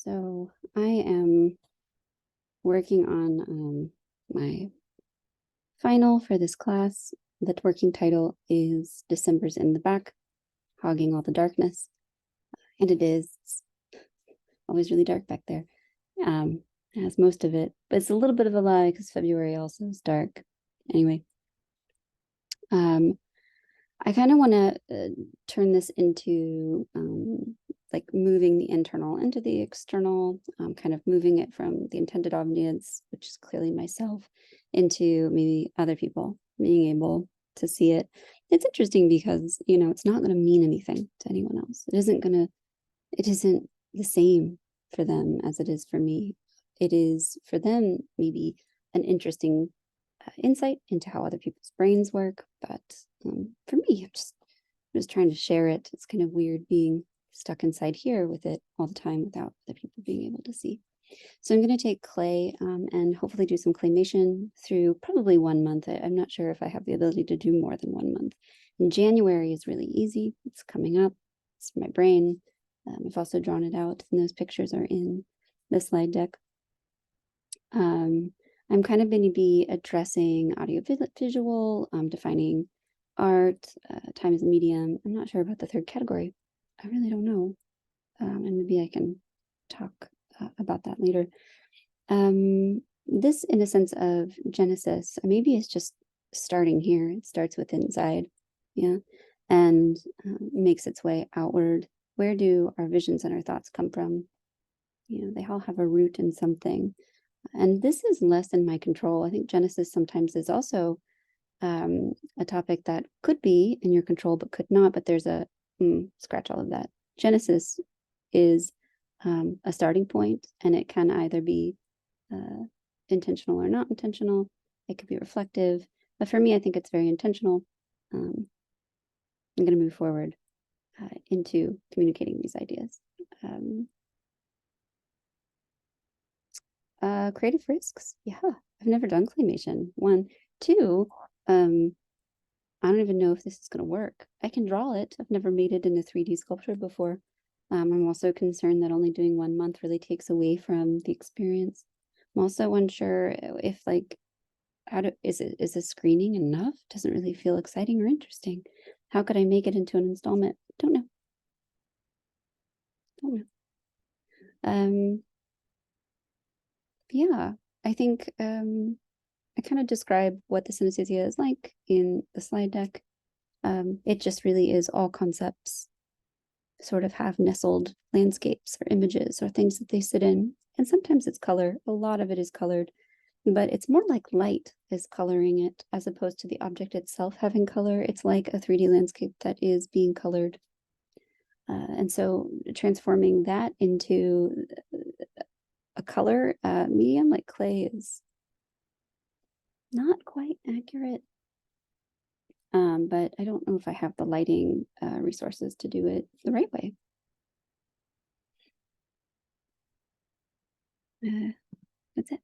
So I am working on my final for this class. The working title is December's in the Back, Hogging All the Darkness. And it is always really dark back there. It has most of it, but it's a little bit of a lie because February also is dark. Anyway, I kind of want to turn this into like moving the internal into the external, kind of moving it from the intended audience, which is clearly myself, into maybe other people being able to see it. It's interesting because, you know, it's not going to mean anything to anyone else. It isn't the same for them as it is for me. It is for them maybe an interesting insight into how other people's brains work, but for me, I'm just trying to share it. It's kind of weird being stuck inside here with it all the time without other people being able to see. So I'm going to take clay and hopefully do some claymation through probably 1 month. I'm not sure if I have the ability to do more than 1 month. And January is really easy. It's coming up. It's my brain. I've also drawn it out, and those pictures are in the slide deck. I'm kind of going to be addressing audio visual, defining art, time as a medium. I'm not sure about the third category. I really don't know. And maybe I can talk about that later. This, in a sense of Genesis, maybe it's just starting here. It starts with inside, yeah, and makes its way outward. Where do our visions and our thoughts come from? You know, they all have a root in something. And this is less in my control. I think Genesis sometimes is also a topic that could be in your control, but could not. But there's a scratch all of that. Genesis is a starting point, and it can either be intentional or not intentional. It could be reflective. But for me, I think it's very intentional. I'm going to move forward into communicating these ideas. Creative risks. Yeah, I've never done claymation. 1, 2, I don't even know if this is going to work. I can draw it. I've never made it in a 3D sculpture before. I'm also concerned that only doing 1 month really takes away from the experience. I'm also unsure if like, is a screening enough? Doesn't really feel exciting or interesting. How could I make it into an installment? Don't know. Yeah, I think I kind of describe what the synesthesia is like in the slide deck. It just really is all concepts sort of have nestled landscapes or images or things that they sit in. And sometimes it's color. A lot of it is colored, but it's more like light is coloring it as opposed to the object itself having color. It's like a 3D landscape that is being colored. And so transforming that into a color medium like clay is not quite accurate. But I don't know if I have the lighting resources to do it the right way. That's it.